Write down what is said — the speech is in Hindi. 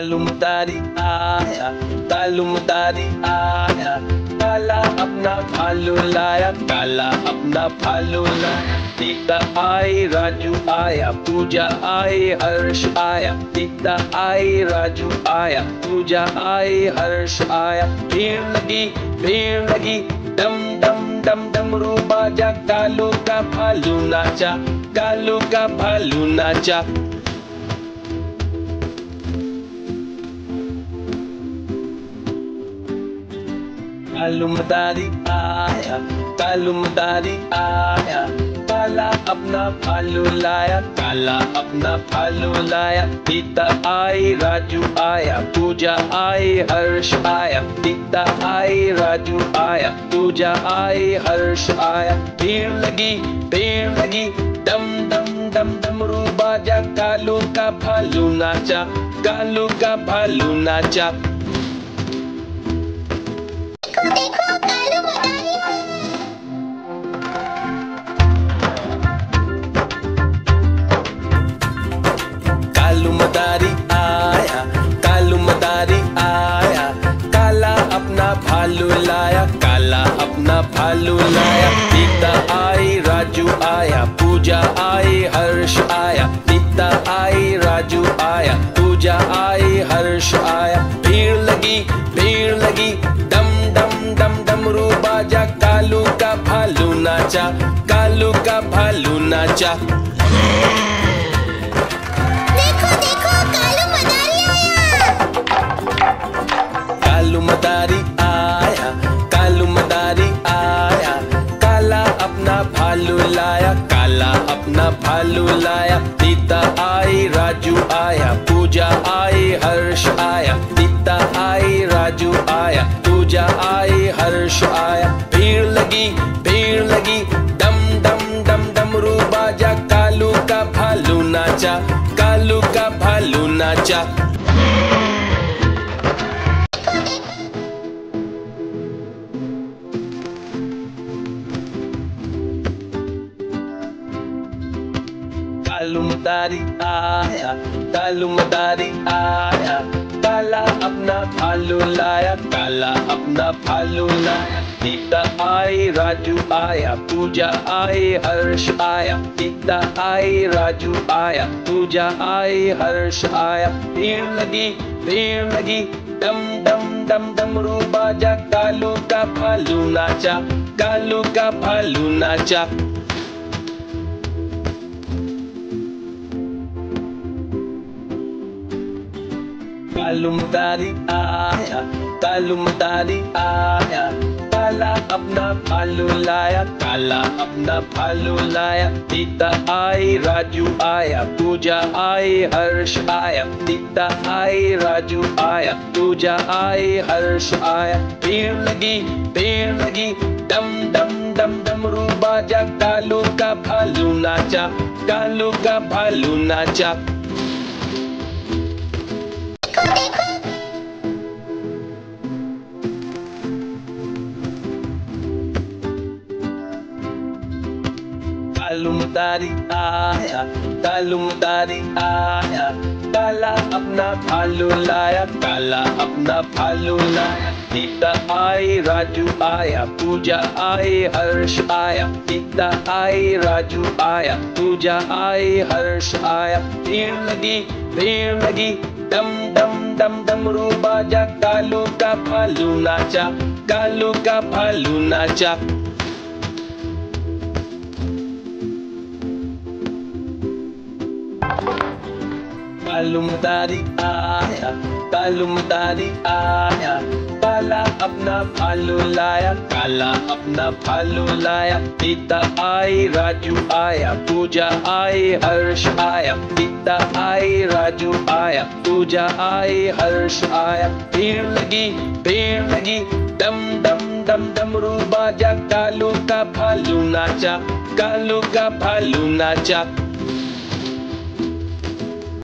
कालुमदारी आया, कालुमदारी आया, काला अपना भालू लाया, काला अपना भालू लाया। सीता आई, राजू आया, पूजा आई, हर्ष आया। सीता आई, राजू आया, पूजा आई, हर्ष आया। भीड़ लगी, डम डम डम डमरू बाजा, कालू का भालू नाचा, कालू का भालू नाचा। कालुमदारी आया, कालुमदारी आया, काला अपना भालू लाया, काला अपना भालू लाया। सीता आई, राजू आया, पूजा आई, हर्ष आया। सीता आई, राजू आया, पूजा आई, हर्ष आया। भीड़ लगी, डम डम डम डमरू बाजा, कालू का भालू नाचा, कालू का भालू नाचा। देखो कालुमदारी कालुमदारी आया, कालुमदारी आया, काला अपना भालू लाया, काला अपना भालू लाया। सीता आई, राजू आया, पूजा आई, हर्ष आया। सीता आई, राजू आया, पूजा आई, हर्ष आया। भीड़ लगी, डम डम डम डमरू बाजा, कालू का भालू नाचा, कालू का भालू नाचा। देखो कालुमदारी आया। कालुमदारी आया, कालुमदारी आया, काला अपना भालू लाया, काला अपना भालू लाया। सीता आई, राजू आया, पूजा आई, हर्ष आया। सीता आई, राजू आया, पूजा आई, हर्ष आया। भीड़ लगी, डम डम डम डमरू बाजा, कालू का भालू नाचा, कालू का भालू नाचा। कालुमदारी आया, कालुमदारी आया, काला अपना भालू लाया, काला अपना भालू लाया। सीता आई, राजू आया, पूजा आई, हर्ष आया। सीता आई, राजू आया, पूजा आई, हर्ष आया। भीड़ लगी, डम डम डम डमरू बाजा, कालू का भालू नाचा, कालू का भालू नाचा। कालुमदारी आया, कालुमदारी आया, काला अपना भालू लाया, काला अपना भालू लाया। सीता आई, राजू आया, पूजा आई, हर्ष आया। सीता आई, राजू आया, पूजा आई, हर्ष आया। भीड़ लगी, डम डम डम डमरू बाजा, कालू का भालू नाचा, कालू का भालू नाचा। कालुमदारी आया, कालुमदारी आया, काला अपना भालू लाया, काला अपना भालू लाया। सीता आई, राजू आया, पूजा आई, हर्ष आया। सीता आई, राजू आया, पूजा आई, हर्ष आया। भीड़ लगी, डम डम डम डमरू बाजा, कालू का भालू नाचा, कालू का भालू नाचा। कालुमदारी आया, कालुमदारी आया, काला अपना भालू लाया, काला अपना भालू लाया। सीता आई, राजू आया, पूजा आई, हर्ष आया। सीता आई, राजू आया, पूजा आई, हर्ष आया। भीड़ लगी, डम डम डम डमरू बाजा, कालू का भालू नाचा, कालू का भालू नाचा।